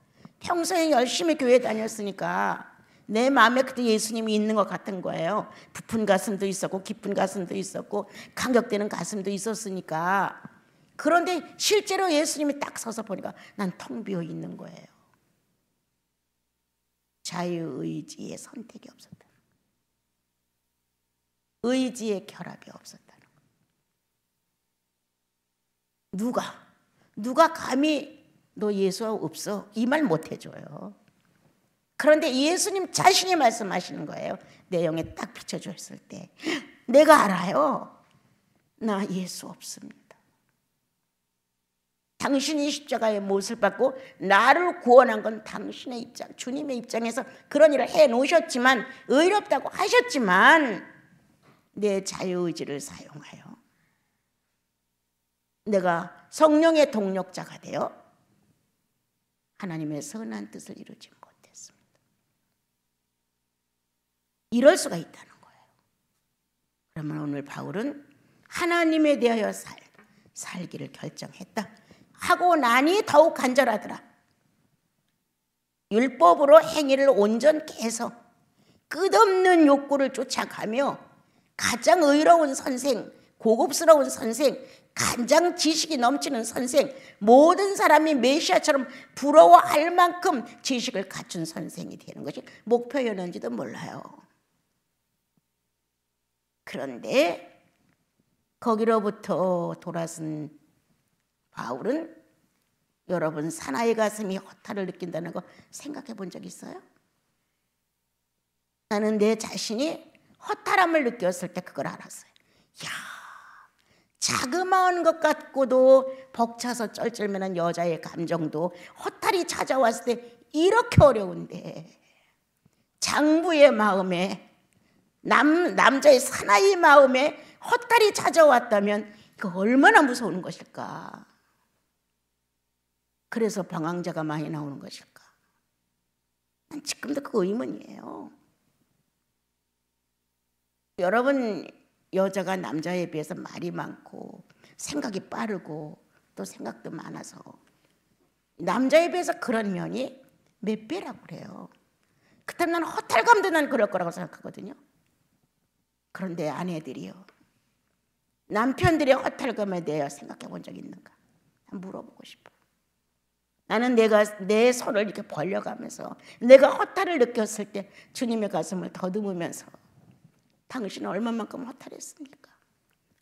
평소에 열심히 교회 다녔으니까 내 마음에 그때 예수님이 있는 것 같은 거예요. 부푼 가슴도 있었고 깊은 가슴도 있었고 감격되는 가슴도 있었으니까. 그런데 실제로 예수님이 딱 서서 보니까 난 텅 비어 있는 거예요. 자유의지의 선택이 없었다. 의지의 결합이 없었다는 거예요. 누가 감히 너 예수 없어? 이 말 못 해줘요. 그런데 예수님 자신이 말씀하시는 거예요. 내용에 딱 비춰줬을 때 내가 알아요. 나 예수 없습니다. 당신이 십자가의 못을 받고 나를 구원한 건 당신의 입장, 주님의 입장에서 그런 일을 해놓으셨지만, 의롭다고 하셨지만 내 자유의지를 사용하여 내가 성령의 동력자가 되어 하나님의 선한 뜻을 이루지 못했습니다. 이럴 수가 있다는 거예요. 그러면 오늘 바울은 하나님에 대하여 살기를 결정했다 하고 나니 더욱 간절하더라. 율법으로 행위를 온전케 해서 끝없는 욕구를 쫓아가며 가장 의로운 선생, 고급스러운 선생, 가장 지식이 넘치는 선생, 모든 사람이 메시아처럼 부러워할 만큼 지식을 갖춘 선생이 되는 것이 목표였는지도 몰라요. 그런데 거기로부터 돌아선 바울은, 여러분 사나이 가슴이 허탈을 느낀다는 거 생각해 본 적 있어요? 나는 내 자신이 허탈함을 느꼈을 때 그걸 알았어요. 야, 자그마한 것 같고도 벅차서 쩔쩔매는 여자의 감정도 허탈이 찾아왔을 때 이렇게 어려운데, 장부의 마음에, 남자의 사나이 마음에 헛탈이 찾아왔다면 그 얼마나 무서운 것일까? 그래서 방황자가 많이 나오는 것일까? 난 지금도 그 의문이에요. 여러분, 여자가 남자에 비해서 말이 많고 생각이 빠르고 또 생각도 많아서 남자에 비해서 그런 면이 몇 배라고 그래요. 그렇다면 난 허탈감도 난 그럴 거라고 생각하거든요. 그런데 아내들이요, 남편들의 허탈감에 대해 생각해 본 적 있는가? 물어보고 싶어. 나는 내가 내 손을 이렇게 벌려가면서 내가 허탈을 느꼈을 때 주님의 가슴을 더듬으면서, 당신은 얼마만큼 허탈했습니까?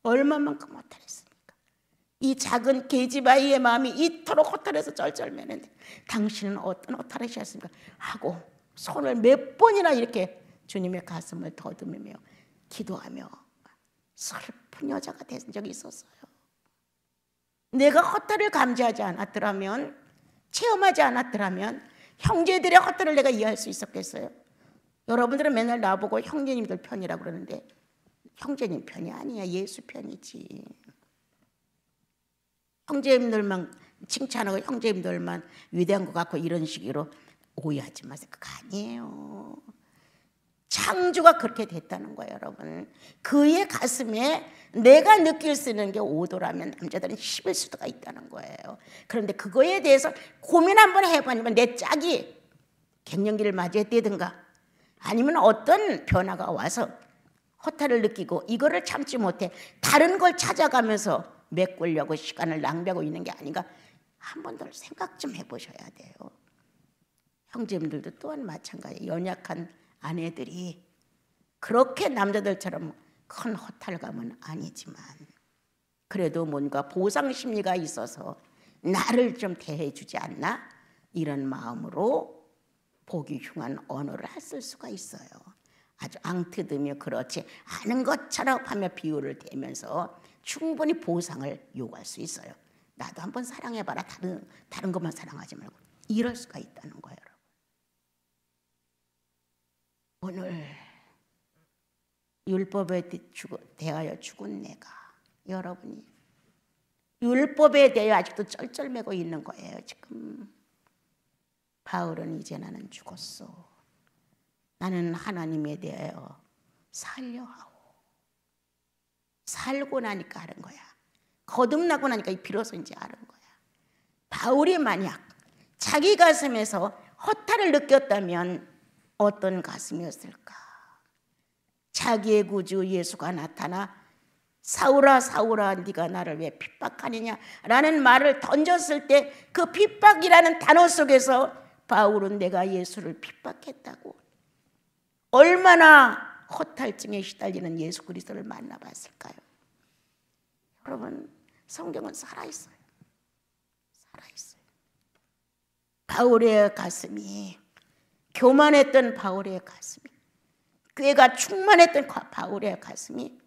얼마만큼 허탈했습니까? 이 작은 계집아이의 마음이 이토록 허탈해서 쩔쩔매는데 당신은 어떤 허탈하셨습니까? 하고 손을 몇 번이나 이렇게 주님의 가슴을 더듬으며 기도하며 슬픈 여자가 된 적이 있었어요. 내가 허탈을 감지하지 않았더라면, 체험하지 않았더라면 형제들의 허탈을 내가 이해할 수 있었겠어요? 여러분들은 맨날 나보고 형제님들 편이라고 그러는데 형제님 편이 아니야. 예수 편이지. 형제님들만 칭찬하고 형제님들만 위대한 것 같고 이런 식으로 오해하지 마세요. 그거 아니에요. 창조가 그렇게 됐다는 거예요, 여러분. 그의 가슴에 내가 느낄 수 있는 게 5도라면 남자들은 10일 수도가 있다는 거예요. 그런데 그거에 대해서 고민 한번 해보면 내 짝이 갱년기를 맞이했다든가 아니면 어떤 변화가 와서 허탈을 느끼고 이거를 참지 못해 다른 걸 찾아가면서 메꾸려고 시간을 낭비하고 있는 게 아닌가, 한 번 더 생각 좀 해보셔야 돼요. 형제님들도 또한 마찬가지예요. 연약한 아내들이 그렇게 남자들처럼 큰 허탈감은 아니지만 그래도 뭔가 보상 심리가 있어서 나를 좀 대해주지 않나, 이런 마음으로 보기 흉한 언어를 쓸 수가 있어요. 아주 앙트드며 그렇지 않은 것처럼 하며 비유를 대면서 충분히 보상을 요구할 수 있어요. 나도 한번 사랑해봐라. 다른 것만 사랑하지 말고. 이럴 수가 있다는 거예요. 오늘 율법에 대하여 죽은 내가, 여러분이 율법에 대하여 아직도 쩔쩔매고 있는 거예요. 지금 바울은 이제 나는 죽었어. 나는 하나님에 대하여 살려 하오. 살고 나니까 아는 거야. 거듭나고 나니까 비로소 이제 아는 거야. 바울이 만약 자기 가슴에서 허탈을 느꼈다면 어떤 가슴이었을까? 자기의 구주 예수가 나타나 사울아 사울아 네가 나를 왜 핍박하느냐 라는 말을 던졌을 때 그 핍박이라는 단어 속에서 바울은 내가 예수를 핍박했다고 얼마나 허탈증에 시달리는 예수 그리스도를 만나봤을까요? 여러분, 성경은 살아있어요. 살아있어요. 바울의 가슴이, 교만했던 바울의 가슴이, 꾀가 충만했던 바울의 가슴이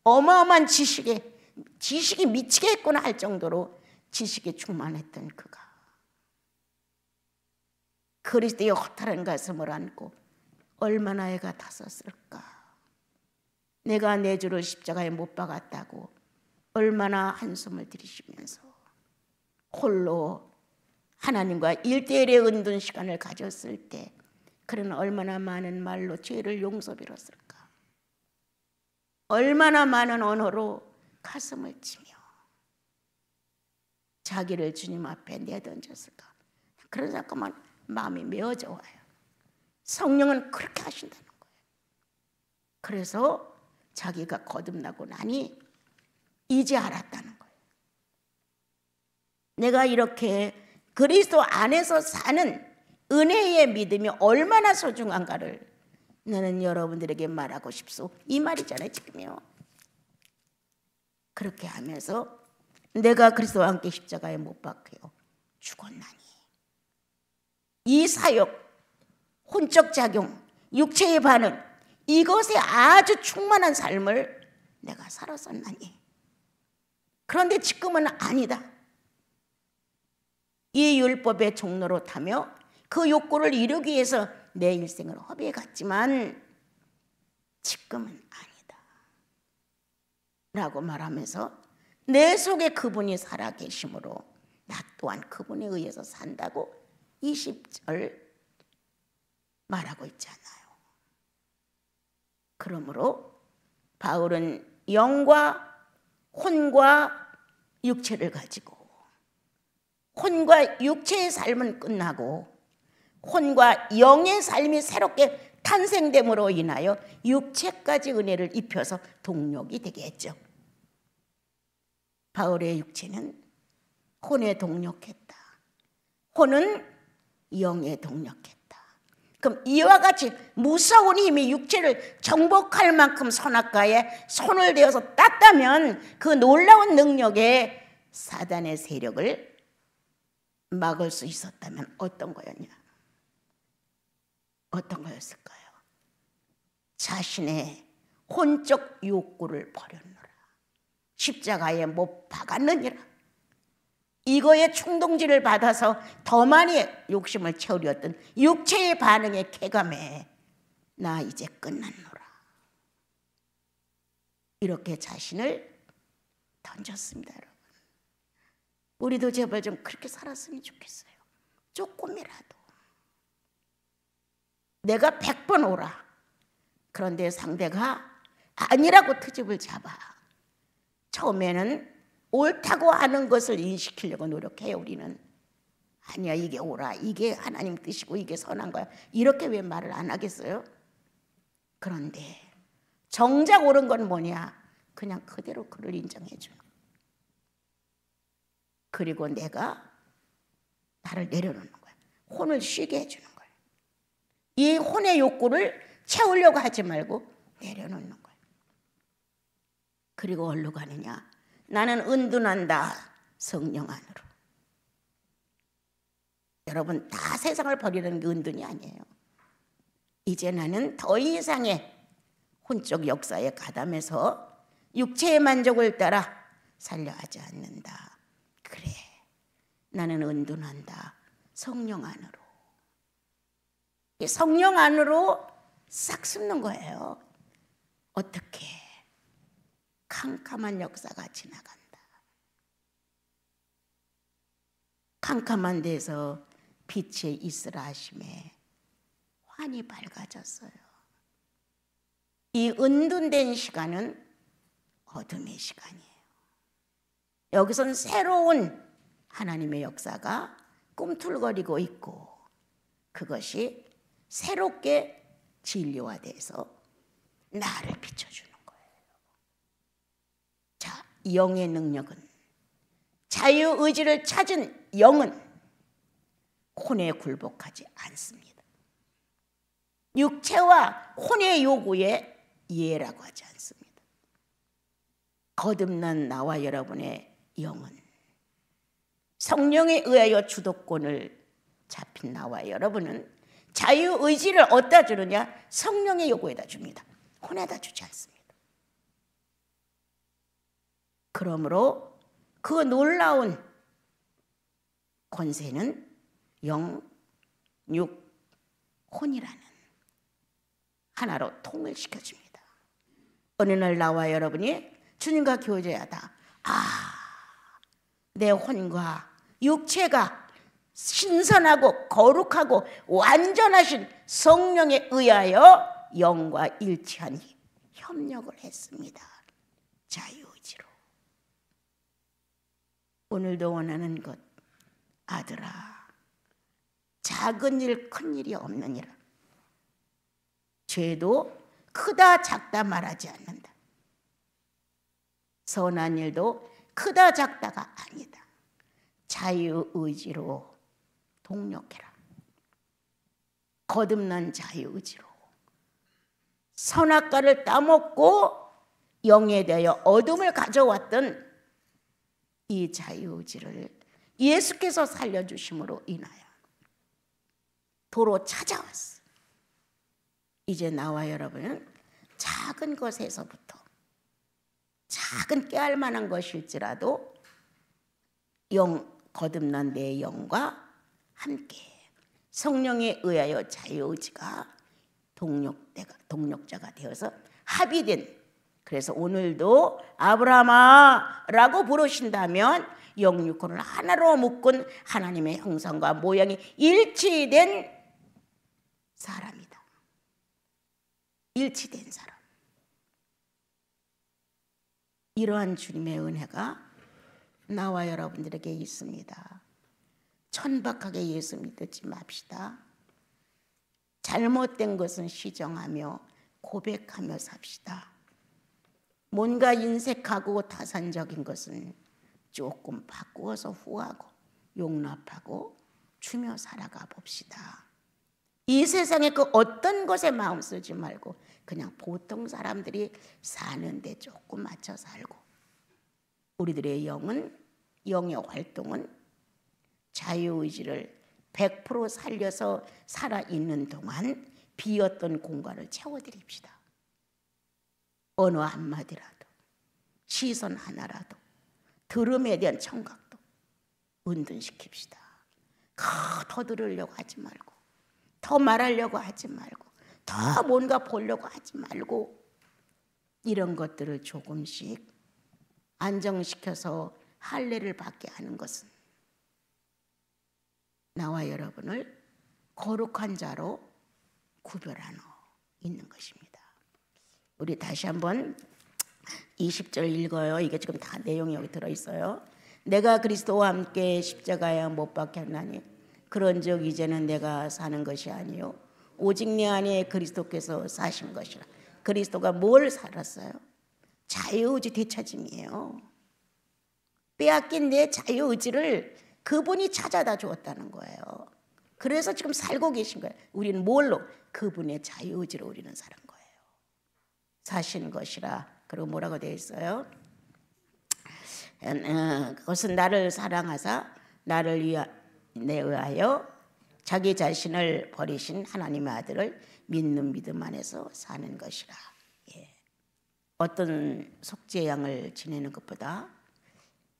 어마어마한 지식이 미치게 했구나 할 정도로 지식에 충만했던 그가 그리스도의 허탈한 가슴을 안고 얼마나 애가 탔었을까. 내가 내 주를 십자가에 못 박았다고 얼마나 한숨을 들이쉬면서 홀로 하나님과 1:1의 은둔 시간을 가졌을 때 그는 얼마나 많은 말로 죄를 용서 빌었을까. 얼마나 많은 언어로 가슴을 치며 자기를 주님 앞에 내던졌을까. 그런 잠깐만 마음이 메어져 와요. 성령은 그렇게 하신다는 거예요. 그래서 자기가 거듭나고 나니 이제 알았다는 거예요. 내가 이렇게 그리스도 안에서 사는 은혜의 믿음이 얼마나 소중한가를 나는 여러분들에게 말하고 싶소. 이 말이잖아요 지금요. 그렇게 하면서 내가 그리스도와 함께 십자가에 못 박혀 죽었나니 이 사역, 혼적 작용, 육체의 반응 이것에 아주 충만한 삶을 내가 살았었나니. 그런데 지금은 아니다. 이 율법의 종로로 타며 그 욕구를 이루기 위해서 내 일생을 허비해 갔지만 지금은 아니다 라고 말하면서 내 속에 그분이 살아 계심으로 나 또한 그분에 의해서 산다고 20절 말하고 있잖아요. 그러므로 바울은 영과 혼과 육체를 가지고 혼과 육체의 삶은 끝나고 혼과 영의 삶이 새롭게 탄생됨으로 인하여 육체까지 은혜를 입혀서 동력이 되게 했죠. 바울의 육체는 혼에 동력했다. 혼은 영에 동력했다. 그럼 이와 같이 무서운 힘이 육체를 정복할 만큼 선악과에 손을 대어서 땄다면 그 놀라운 능력에 사단의 세력을 막을 수 있었다면 어떤 거였냐? 어떤 거였을까요? 자신의 혼적 욕구를 버렸노라. 십자가에 못 박았느니라. 이거에 충동질을 받아서 더 많이 욕심을 채우려던 육체의 반응에 쾌감해 나 이제 끝났노라. 이렇게 자신을 던졌습니다. 여러분. 우리도 제발 좀 그렇게 살았으면 좋겠어요. 조금이라도. 내가 100번 오라. 그런데 상대가 아니라고 트집을 잡아. 처음에는 옳다고 하는 것을 인식하려고 노력해요. 우리는 아니야 이게 옳아, 이게 하나님 뜻이고 이게 선한 거야, 이렇게 왜 말을 안 하겠어요? 그런데 정작 옳은 건 뭐냐? 그냥 그대로 그를 인정해 주는 거예요. 그리고 내가 나를 내려놓는 거야. 혼을 쉬게 해주는 거예요. 이 혼의 욕구를 채우려고 하지 말고 내려놓는 거예요. 그리고 어디로 가느냐? 나는 은둔한다. 성령 안으로. 여러분 다 세상을 버리는 게 은둔이 아니에요. 이제 나는 더 이상의 혼적 역사에 가담해서 육체의 만족을 따라 살려 하지 않는다. 그래, 나는 은둔한다. 성령 안으로. 성령 안으로 싹 숨는 거예요. 어떻게? 캄캄한 역사가 지나간다. 캄캄한 데서 빛의 있으라 하심에 환히 밝아졌어요. 이 은둔된 시간은 어둠의 시간이에요. 여기선 새로운 하나님의 역사가 꿈틀거리고 있고 그것이 새롭게 진리화돼서 나를 비춰주는 거예요. 자, 영의 능력은, 자유의지를 찾은 영은 혼에 굴복하지 않습니다. 육체와 혼의 요구에 예라고 하지 않습니다. 거듭난 나와 여러분의 영은 성령에 의하여 주도권을 잡힌 나와 여러분은 자유의지를 어디다 주느냐? 성령의 요구에다 줍니다. 혼에다 주지 않습니다. 그러므로 그 놀라운 권세는 영, 육, 혼이라는 하나로 통일시켜줍니다. 어느 날 나와 여러분이 주님과 교제하다 내 혼과 육체가 신선하고 거룩하고 완전하신 성령에 의하여 영과 일치하니 협력을 했습니다. 자유의지로. 오늘도 원하는 것, 아들아, 작은 일 큰 일이 없느니라. 죄도 크다 작다 말하지 않는다. 선한 일도 크다 작다가 아니다. 자유의지로 동력해라. 거듭난 자유의지로 선악과를 따먹고 영에 대하여 어둠을 가져왔던 이 자유의지를 예수께서 살려주심으로 인하여 도로 찾아왔어. 이제 나와 여러분은 작은 것에서부터, 작은 깨알만한 것일지라도 거듭난 내 영과 함께 성령에 의하여 자유의지가 동력자가 되어서 합의된, 그래서 오늘도 아브라함아 라고 부르신다면 영육혼을 하나로 묶은 하나님의 형상과 모양이 일치된 사람이다. 일치된 사람. 이러한 주님의 은혜가 나와 여러분들에게 있습니다. 천박하게 예수 믿지 맙시다. 잘못된 것은 시정하며 고백하며 삽시다. 뭔가 인색하고 타산적인 것은 조금 바꾸어서 후하고 용납하고 주며 살아가 봅시다. 이 세상에 그 어떤 것에 마음 쓰지 말고 그냥 보통 사람들이 사는데 조금 맞춰 살고, 우리들의 영의 활동은 자유의지를 100% 살려서 살아있는 동안 비었던 공간을 채워드립시다. 언어 한마디라도, 시선 하나라도, 들음에 대한 청각도 은둔시킵시다. 더 들으려고 하지 말고, 더 말하려고 하지 말고, 더 뭔가 보려고 하지 말고, 이런 것들을 조금씩 안정시켜서 할례를 받게 하는 것은 나와 여러분을 거룩한 자로 구별하여 있는 것입니다. 우리 다시 한번 20절 읽어요. 이게 지금 다 내용이 여기 들어있어요. 내가 그리스도와 함께 십자가에 못 박혔나니 그런즉 이제는 내가 사는 것이 아니요 오직 내 안에 그리스도께서 사신 것이라. 그리스도가 뭘 살았어요? 자유의지 되찾음이에요. 빼앗긴 내 자유의지를 그분이 찾아다 주었다는 거예요. 그래서 지금 살고 계신 거예요. 우리는 뭘로? 그분의 자유의지로 우리는 사는 거예요. 사신 것이라. 그리고 뭐라고 되어 있어요? 그것은 나를 사랑하사 나를 위하여 자기 자신을 버리신 하나님의 아들을 믿는 믿음 안에서 사는 것이라. 예. 어떤 속죄양을 지내는 것보다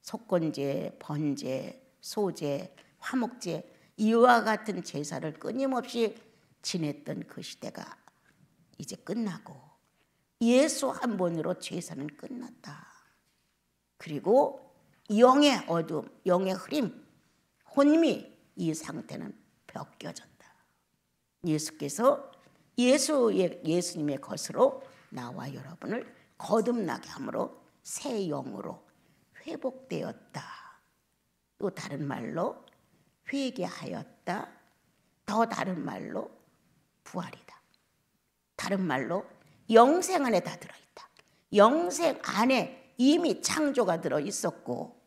속건제, 번제, 소제, 화목제, 이와 같은 제사를 끊임없이 지냈던 그 시대가 이제 끝나고 예수 한 번으로 제사는 끝났다. 그리고 영의 어둠, 영의 흐림, 혼미, 이 상태는 벗겨졌다. 예수께서 예수님의 것으로 나와 여러분을 거듭나게 함으로 새 영으로 회복되었다. 또 다른 말로 회개하였다. 더 다른 말로 부활이다. 다른 말로 영생 안에 다 들어있다. 영생 안에 이미 창조가 들어있었고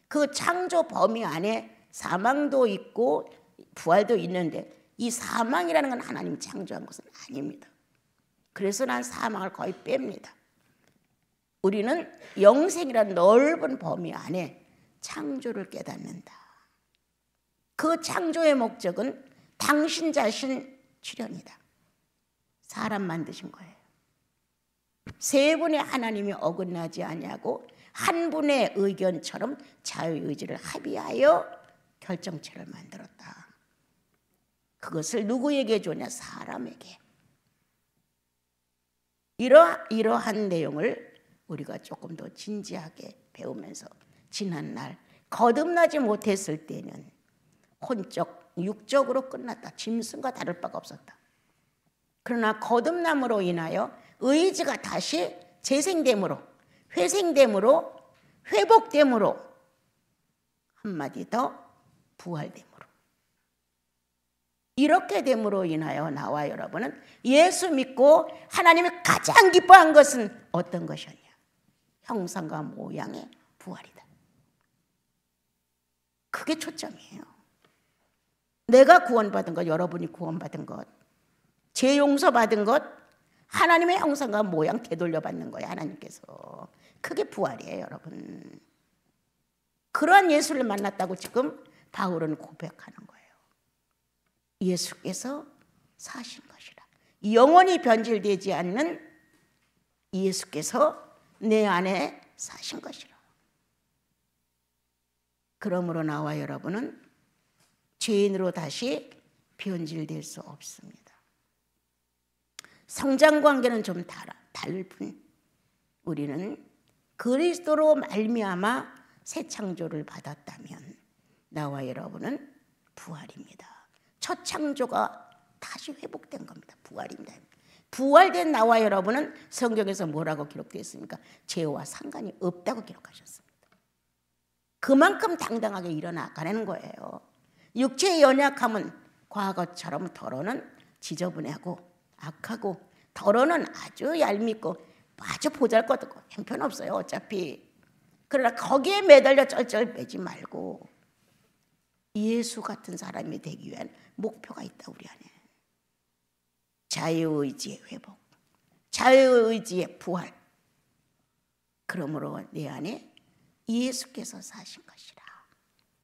그 창조 범위 안에 사망도 있고 부활도 있는데 이 사망이라는 건 하나님이 창조한 것은 아닙니다. 그래서 난 사망을 거의 뺍니다. 우리는 영생이라는 넓은 범위 안에 창조를 깨닫는다. 그 창조의 목적은 당신 자신 출현이다. 사람 만드신 거예요. 세 분의 하나님이 어긋나지 아니하고 한 분의 의견처럼 자유의지를 합의하여 결정체를 만들었다. 그것을 누구에게 주냐? 사람에게. 이러한 내용을 우리가 조금 더 진지하게 배우면서 지난날 거듭나지 못했을 때는 혼적, 육적으로 끝났다. 짐승과 다를 바가 없었다. 그러나 거듭남으로 인하여 의지가 다시 재생됨으로, 회생됨으로, 회복됨으로, 한마디 더 부활됨으로. 이렇게 됨으로 인하여 나와 여러분은 예수 믿고 하나님이 가장 기뻐한 것은 어떤 것이었냐? 형상과 모양의 부활이다. 그게 초점이에요. 내가 구원받은 것, 여러분이 구원받은 것, 죄 용서받은 것, 하나님의 형상과 모양 되돌려받는 거예요. 하나님께서. 그게 부활이에요, 여러분. 그러한 예수를 만났다고 지금 바울은 고백하는 거예요. 예수께서 사신 것이라. 영원히 변질되지 않는 예수께서 내 안에 사신 것이라. 그러므로 나와 여러분은 죄인으로 다시 변질될 수 없습니다. 성장 관계는 좀 다를 뿐 우리는 그리스도로 말미암아 새 창조를 받았다면 나와 여러분은 부활입니다. 첫 창조가 다시 회복된 겁니다. 부활입니다. 부활된 나와 여러분은 성경에서 뭐라고 기록되어 있습니까? 죄와 상관이 없다고 기록하셨습니다. 그만큼 당당하게 일어나가는 거예요. 육체의 연약함은 과거처럼 더러는 지저분하고 악하고 더러는 아주 얄밉고 아주 보잘것없고 형편없어요. 어차피. 그러나 거기에 매달려 쩔쩔 매지 말고 예수 같은 사람이 되기 위한 목표가 있다 우리 안에. 자유의지의 회복, 자유의지의 부활. 그러므로 내 안에 예수께서 사신 것이라.